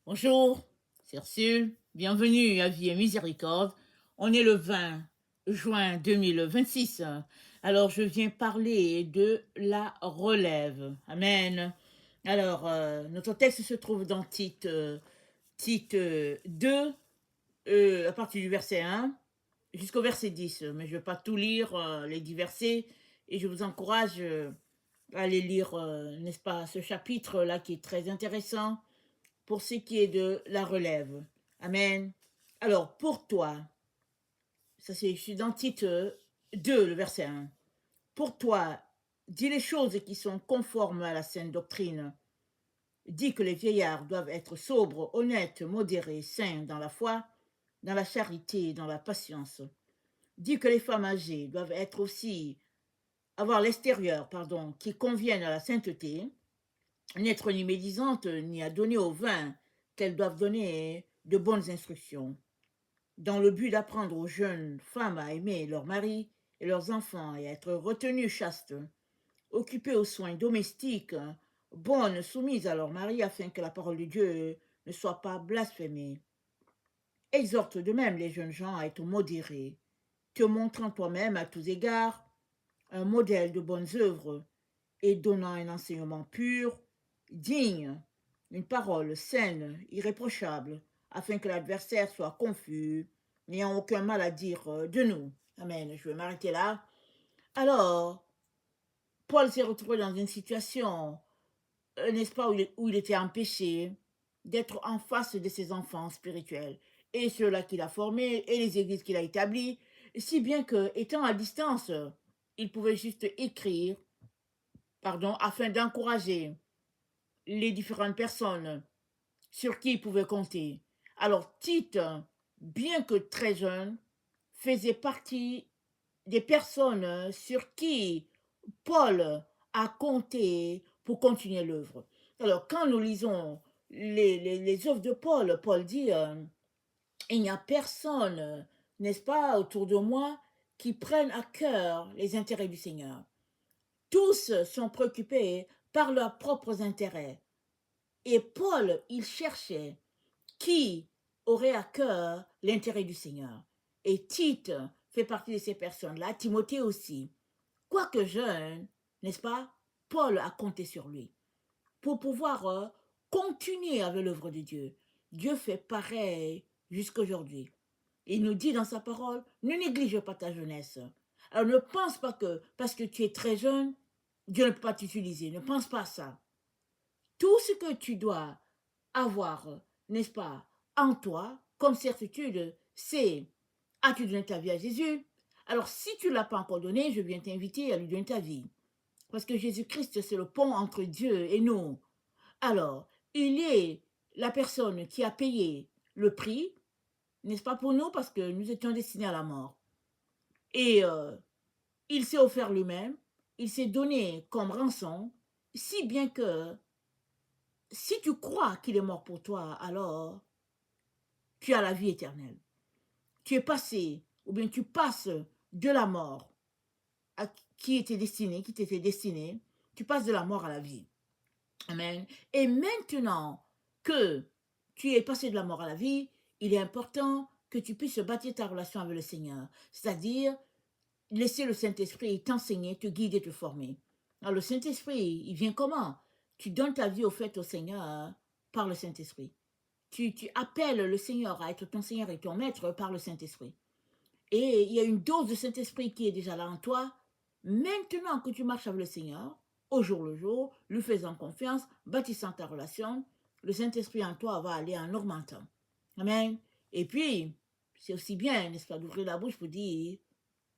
Bonjour, c'est Ursule. Bienvenue à Vie et Miséricorde. On est le 20 juin 2026. Alors, je viens parler de la relève. Amen. Alors, notre texte se trouve dans Tite 2, à partir du verset 1 jusqu'au verset 10. Mais je ne vais pas tout lire, les 10 versets. Et je vous encourage à aller lire, n'est-ce pas, ce chapitre-là qui est très intéressant pour ce qui est de la relève. Amen. Alors, pour toi, je suis dans Tite 2, le verset 1. Pour toi, dis les choses qui sont conformes à la saine doctrine. Dis que les vieillards doivent être sobres, honnêtes, modérés, saints dans la foi, dans la charité, dans la patience. Dis que les femmes âgées doivent être aussi, avoir l'extérieur, qui convienne à la sainteté, n'être ni médisantes, ni à donner au vin, qu'elles doivent donner de bonnes instructions, dans le but d'apprendre aux jeunes femmes à aimer leurs maris et leurs enfants et à être retenues chastes, occupées aux soins domestiques, bonnes, soumises à leur mari, afin que la parole de Dieu ne soit pas blasphémée. Exhorte de même les jeunes gens à être modérés, te montrant toi-même à tous égards un modèle de bonnes œuvres et donnant un enseignement pur, digne, une parole saine, irréprochable, afin que l'adversaire soit confus, n'ayant aucun mal à dire de nous. Amen. Je vais m'arrêter là. Alors, Paul s'est retrouvé dans une situation, n'est-ce pas, où il était empêché d'être en face de ses enfants spirituels, et ceux-là qu'il a formés, et les églises qu'il a établies, si bien que, étant à distance, il pouvait juste écrire, afin d'encourager les différentes personnes sur qui il pouvait compter. Alors, Tite, bien que très jeune, faisait partie des personnes sur qui Paul a compté pour continuer l'œuvre. Alors, quand nous lisons les œuvres de Paul, Paul dit, il n'y a personne, n'est-ce pas, autour de moi qui prenne à cœur les intérêts du Seigneur. Tous sont préoccupés par leurs propres intérêts. Et Paul, il cherchait qui aurait à cœur l'intérêt du Seigneur. Et Tite fait partie de ces personnes-là, Timothée aussi. Quoique jeune, n'est-ce pas, Paul a compté sur lui pour pouvoir continuer avec l'œuvre de Dieu. Dieu fait pareil jusqu'aujourd'hui. Il nous dit dans sa parole, ne néglige pas ta jeunesse. Alors ne pense pas que parce que tu es très jeune, Dieu ne peut pas t'utiliser. Ne pense pas ça. Tout ce que tu dois avoir, n'est-ce pas, en toi, comme certitude, c'est, as-tu donné ta vie à Jésus? Alors, si tu ne l'as pas encore donné, je viens t'inviter à lui donner ta vie. Parce que Jésus-Christ, c'est le pont entre Dieu et nous. Alors, il est la personne qui a payé le prix, n'est-ce pas, pour nous, parce que nous étions destinés à la mort. Et il s'est offert lui-même, il s'est donné comme rançon, si bien que si tu crois qu'il est mort pour toi, alors tu as la vie éternelle. Tu es passé, ou bien tu passes de la mort à qui t'était destiné, tu passes de la mort à la vie. Amen. Et maintenant que tu es passé de la mort à la vie, il est important que tu puisses bâtir ta relation avec le Seigneur. C'est-à-dire, laisser le Saint-Esprit t'enseigner, te guider, te former. Alors, le Saint-Esprit, il vient comment? Tu donnes ta vie au fait au Seigneur par le Saint-Esprit. Tu appelles le Seigneur à être ton Seigneur et ton Maître par le Saint-Esprit. Et il y a une dose de Saint-Esprit qui est déjà là en toi. Maintenant que tu marches avec le Seigneur, au jour le jour, lui faisant confiance, bâtissant ta relation, le Saint-Esprit en toi va aller en augmentant. Amen. Et puis, c'est aussi bien, n'est-ce pas, d'ouvrir la bouche pour dire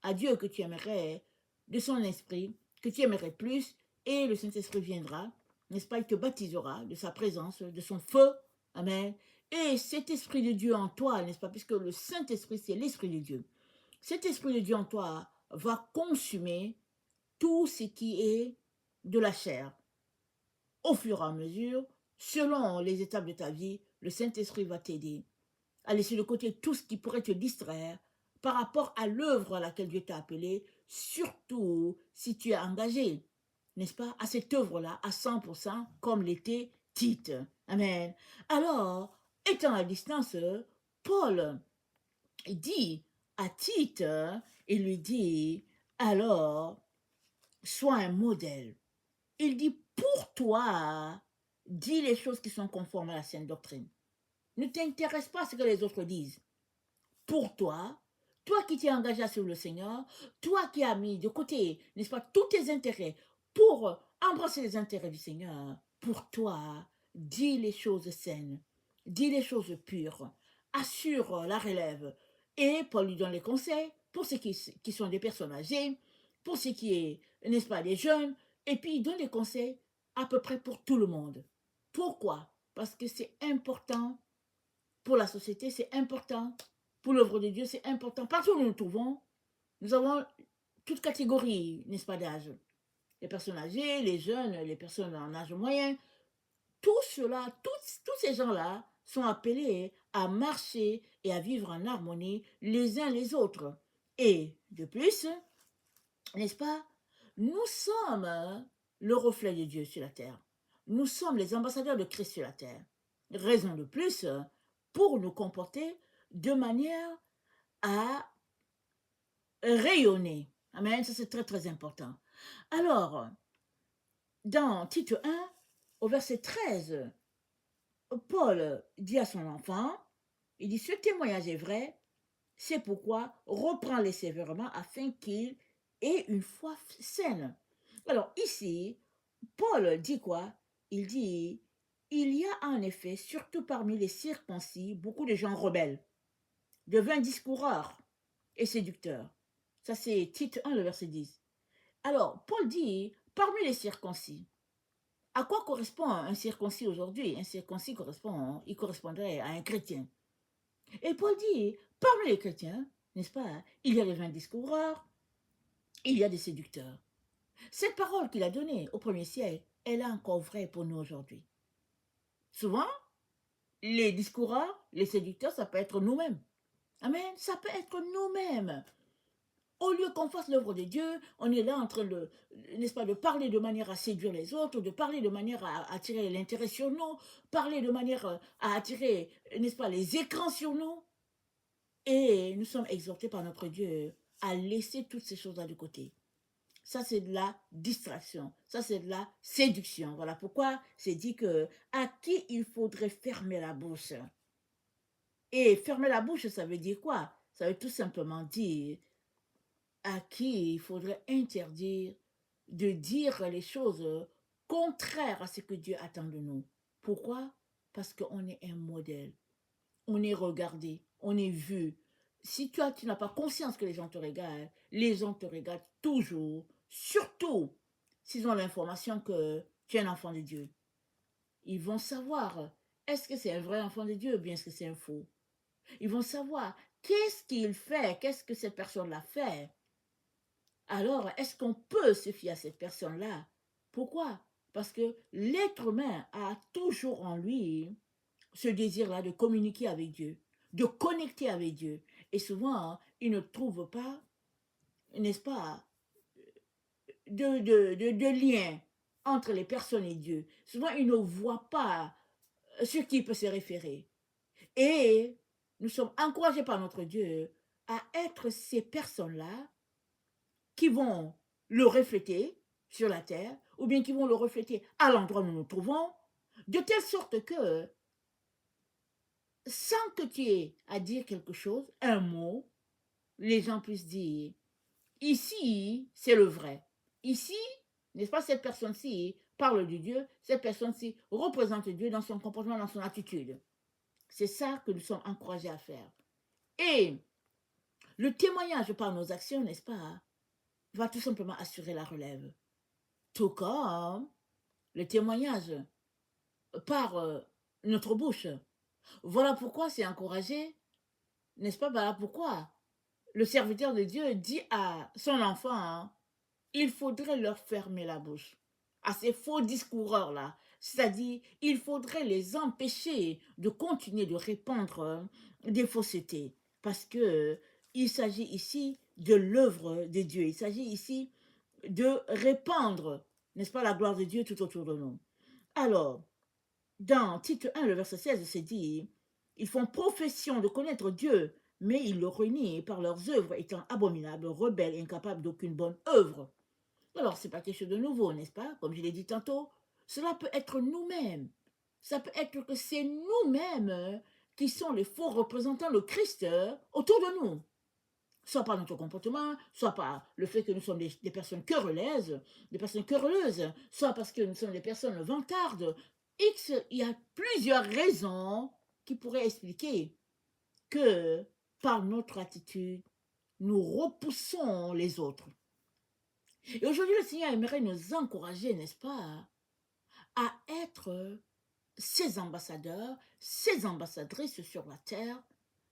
à Dieu que tu aimerais de son esprit, que tu aimerais plus, et le Saint-Esprit viendra, n'est-ce pas, il te baptisera de sa présence, de son feu. Amen. Et cet esprit de Dieu en toi, n'est-ce pas, puisque le Saint-Esprit, c'est l'esprit de Dieu. Cet esprit de Dieu en toi va consumer tout ce qui est de la chair. Au fur et à mesure, selon les étapes de ta vie, le Saint-Esprit va t'aider à laisser de côté tout ce qui pourrait te distraire par rapport à l'œuvre à laquelle Dieu t'a appelé, surtout si tu es engagé, n'est-ce pas, à cette œuvre-là, à 100%, comme l'était Tite. Amen. Alors, étant à distance, Paul dit à Tite, il lui dit, alors, sois un modèle. Il dit, pour toi, dis les choses qui sont conformes à la saine doctrine. Ne t'intéresse pas à ce que les autres disent. Pour toi, toi qui t'es engagé à suivre le Seigneur, toi qui as mis de côté, n'est-ce pas, tous tes intérêts pour embrasser les intérêts du Seigneur, pour toi, dis les choses saines, dis les choses pures, assure la relève. Et Paul lui donne les conseils pour ceux qui sont des personnes âgées, pour ceux qui est, n'est-ce pas, des jeunes, et puis il donne les conseils à peu près pour tout le monde. Pourquoi? Parce que c'est important pour la société, c'est important pour l'œuvre de Dieu, c'est important. Partout où nous nous trouvons, nous avons toutes catégories, n'est-ce pas, d'âge. Les personnes âgées, les jeunes, les personnes en âge moyen. Tout cela, tous ces gens-là sont appelés à marcher et à vivre en harmonie les uns les autres. Et de plus, n'est-ce pas, nous sommes le reflet de Dieu sur la terre. Nous sommes les ambassadeurs de Christ sur la terre. Raison de plus pour nous comporter de manière à rayonner. Amen, ça c'est très très important. Alors, dans Tite 1, au verset 13, Paul dit à son enfant, il dit, ce témoignage est vrai, c'est pourquoi reprends-les sévèrement afin qu'il ait une foi saine. Alors ici, Paul dit quoi? Il dit, il y a en effet, surtout parmi les circoncis, beaucoup de gens rebelles, de vains discoureurs et séducteurs. Ça c'est Tite 1, le verset 10. Alors, Paul dit, parmi les circoncis, à quoi correspond un circoncis aujourd'hui? Un circoncis correspond, il correspondrait à un chrétien. Et Paul dit, parmi les chrétiens, n'est-ce pas, il y a des vains discoureurs, il y a des séducteurs. Cette parole qu'il a donnée au premier siècle, elle est encore vraie pour nous aujourd'hui. Souvent, les discoureurs, les séducteurs, ça peut être nous-mêmes. Amen, ça peut être nous-mêmes. Au lieu qu'on fasse l'œuvre de Dieu, on est là en train de, n'est-ce pas, de parler de manière à séduire les autres, de parler de manière à attirer l'intérêt sur nous, parler de manière à attirer, n'est-ce pas, les écrans sur nous. Et nous sommes exhortés par notre Dieu à laisser toutes ces choses-là de côté. Ça, c'est de la distraction. Ça, c'est de la séduction. Voilà pourquoi c'est dit que à qui il faudrait fermer la bouche. Et fermer la bouche, ça veut dire quoi? Ça veut tout simplement dire à qui il faudrait interdire de dire les choses contraires à ce que Dieu attend de nous. Pourquoi? Parce qu'on est un modèle. On est regardé, on est vu. Si toi, tu n'as pas conscience que les gens te regardent toujours, surtout s'ils ont l'information que tu es un enfant de Dieu. Ils vont savoir, est-ce que c'est un vrai enfant de Dieu ou bien est-ce que c'est un faux? Ils vont savoir, qu'est-ce qu'il fait, qu'est-ce que cette personne-là fait. Alors, est-ce qu'on peut se fier à cette personne-là? Pourquoi? Parce que l'être humain a toujours en lui ce désir-là de communiquer avec Dieu, de connecter avec Dieu. Et souvent, il ne trouve pas, n'est-ce pas, de lien entre les personnes et Dieu. Souvent, il ne voit pas ce qui peut se référer. Et nous sommes encouragés par notre Dieu à être ces personnes-là qui vont le refléter sur la terre, ou bien qui vont le refléter à l'endroit où nous nous trouvons, de telle sorte que, sans que tu aies à dire quelque chose, un mot, les gens puissent dire, ici, c'est le vrai. Ici, n'est-ce pas, cette personne-ci parle de Dieu, cette personne-ci représente Dieu dans son comportement, dans son attitude. C'est ça que nous sommes encouragés à faire. Et le témoignage par nos actions, n'est-ce pas, va tout simplement assurer la relève. Tout comme le témoignage par notre bouche. Voilà pourquoi c'est encouragé, n'est-ce pas? Voilà pourquoi le serviteur de Dieu dit à son enfant, hein, il faudrait leur fermer la bouche à ces faux discoureurs-là. C'est-à-dire, il faudrait les empêcher de continuer de répandre des faussetés. Parce que il s'agit ici de l'œuvre de Dieu. Il s'agit ici de répandre, n'est-ce pas, la gloire de Dieu tout autour de nous. Alors, dans Tite 1, le verset 16, c'est dit, Ils font profession de connaître Dieu, mais ils le renient par leurs œuvres étant abominables, rebelles et incapables d'aucune bonne œuvre. Alors, ce n'est pas quelque chose de nouveau, n'est-ce pas? Comme je l'ai dit tantôt, cela peut être nous-mêmes. Ça peut être que c'est nous-mêmes qui sont les faux représentants de Christ autour de nous. Soit par notre comportement, soit par le fait que nous sommes des personnes querelleuses, soit parce que nous sommes des personnes vantardes. X, il y a plusieurs raisons qui pourraient expliquer que par notre attitude, nous repoussons les autres. Et aujourd'hui, le Seigneur aimerait nous encourager, n'est-ce pas, à être ses ambassadeurs, ses ambassadrices sur la terre,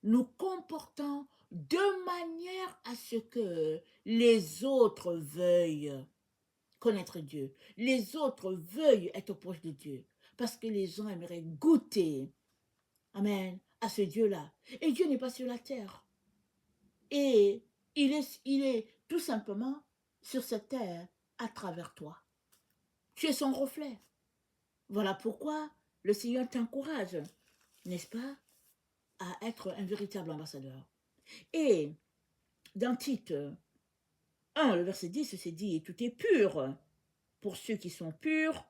nous comportant de manière à ce que les autres veuillent connaître Dieu, les autres veuillent être proches de Dieu, parce que les gens aimeraient goûter, amen, à ce Dieu-là. Et Dieu n'est pas sur la terre. Et il est tout simplement sur cette terre à travers toi. Tu es son reflet. Voilà pourquoi le Seigneur t'encourage, n'est-ce pas, à être un véritable ambassadeur. Et dans Tite 1, le verset 10, c'est dit, tout est pur pour ceux qui sont purs,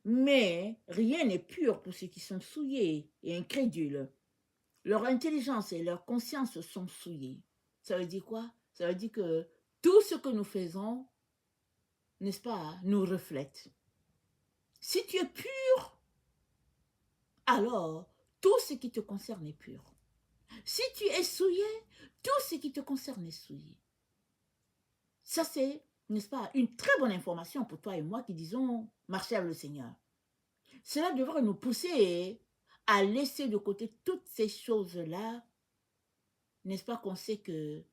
mais rien n'est pur pour ceux qui sont souillés et incrédules. Leur intelligence et leur conscience sont souillées. Ça veut dire quoi? Ça veut dire que tout ce que nous faisons, n'est-ce pas, nous reflète. Si tu es pur, alors tout ce qui te concerne est pur. Si tu es souillé, tout ce qui te concerne est souillé. Ça, c'est, n'est-ce pas, une très bonne information pour toi et moi qui disons marcher avec le Seigneur. Cela devrait nous pousser à laisser de côté toutes ces choses-là, n'est-ce pas, qu'on sait que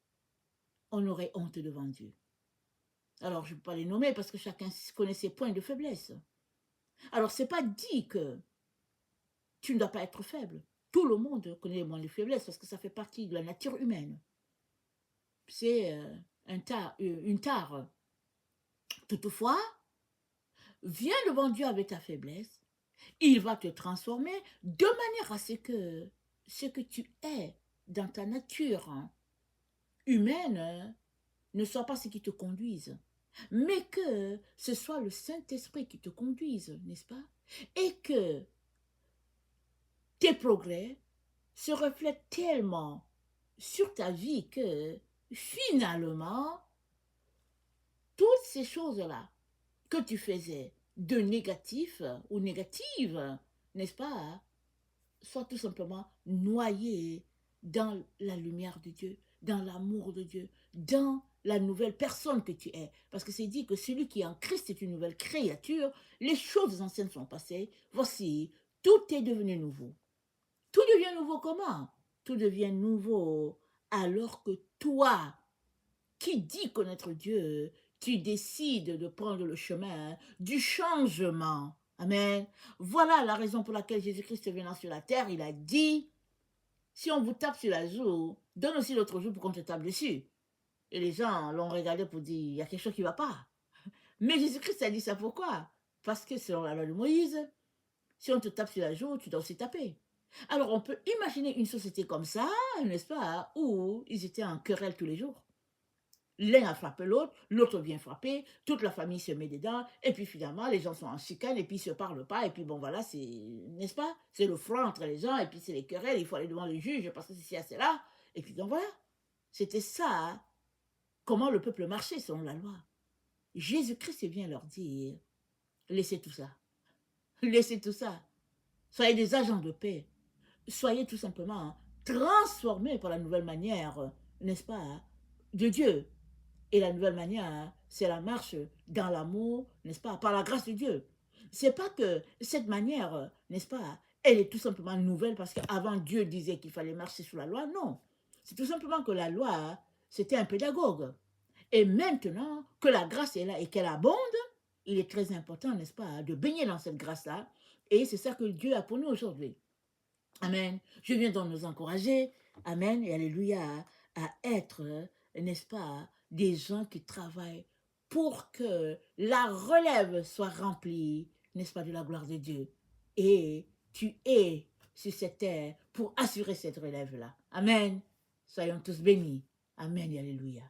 on aurait honte devant Dieu. Alors, je ne peux pas les nommer parce que chacun connaît ses points de faiblesse. Alors, ce n'est pas dit que tu ne dois pas être faible. Tout le monde connaît les points de faiblesse parce que ça fait partie de la nature humaine. C'est une tare. Toutefois, viens devant Dieu avec ta faiblesse. Il va te transformer de manière à ce que tu es dans ta nature humaine ne soit pas ce qui te conduise, mais que ce soit le Saint-Esprit qui te conduise, n'est-ce pas? Et que tes progrès se reflètent tellement sur ta vie que finalement, toutes ces choses-là que tu faisais de négatif ou négative, n'est-ce pas, soient tout simplement noyées dans la lumière de Dieu, dans l'amour de Dieu, dans la nouvelle personne que tu es. Parce que c'est dit que celui qui est en Christ est une nouvelle créature, les choses anciennes sont passées, voici, tout est devenu nouveau. Tout devient nouveau comment? Tout devient nouveau alors que toi, qui dis connaître Dieu, tu décides de prendre le chemin du changement. Amen. Voilà la raison pour laquelle Jésus-Christ venant sur la terre, il a dit, si on vous tape sur la joue, donne aussi l'autre joue pour qu'on te tape dessus. Et les gens l'ont regardé pour dire, il y a quelque chose qui ne va pas. Mais Jésus-Christ a dit ça pourquoi? Parce que selon la loi de Moïse, si on te tape sur la joue, tu dois aussi taper. Alors on peut imaginer une société comme ça, n'est-ce pas, où ils étaient en querelle tous les jours. L'un a frappé l'autre, l'autre vient frapper, toute la famille se met dedans, et puis finalement, les gens sont en chicane, et puis ils ne se parlent pas, et puis bon, voilà, c'est, n'est-ce pas? C'est le froid entre les gens, et puis c'est les querelles, il faut aller devant le juge, parce que c'est là, et puis donc voilà. C'était ça, comment le peuple marchait selon la loi. Jésus-Christ vient leur dire, laissez tout ça, laissez tout ça, soyez des agents de paix, soyez tout simplement transformés par la nouvelle manière, n'est-ce pas, de Dieu. Et la nouvelle manière, c'est la marche dans l'amour, n'est-ce pas, par la grâce de Dieu. C'est pas que cette manière, n'est-ce pas, elle est tout simplement nouvelle parce qu'avant Dieu disait qu'il fallait marcher sous la loi. Non. C'est tout simplement que la loi, c'était un pédagogue. Et maintenant que la grâce est là et qu'elle abonde, il est très important, n'est-ce pas, de baigner dans cette grâce-là. Et c'est ça que Dieu a pour nous aujourd'hui. Amen. Je viens donc nous encourager, amen, et alléluia, à être, n'est-ce pas, des gens qui travaillent pour que la relève soit remplie, n'est-ce pas, de la gloire de Dieu. Et tu es sur cette terre pour assurer cette relève-là. Amen. Soyons tous bénis. Amen et alléluia.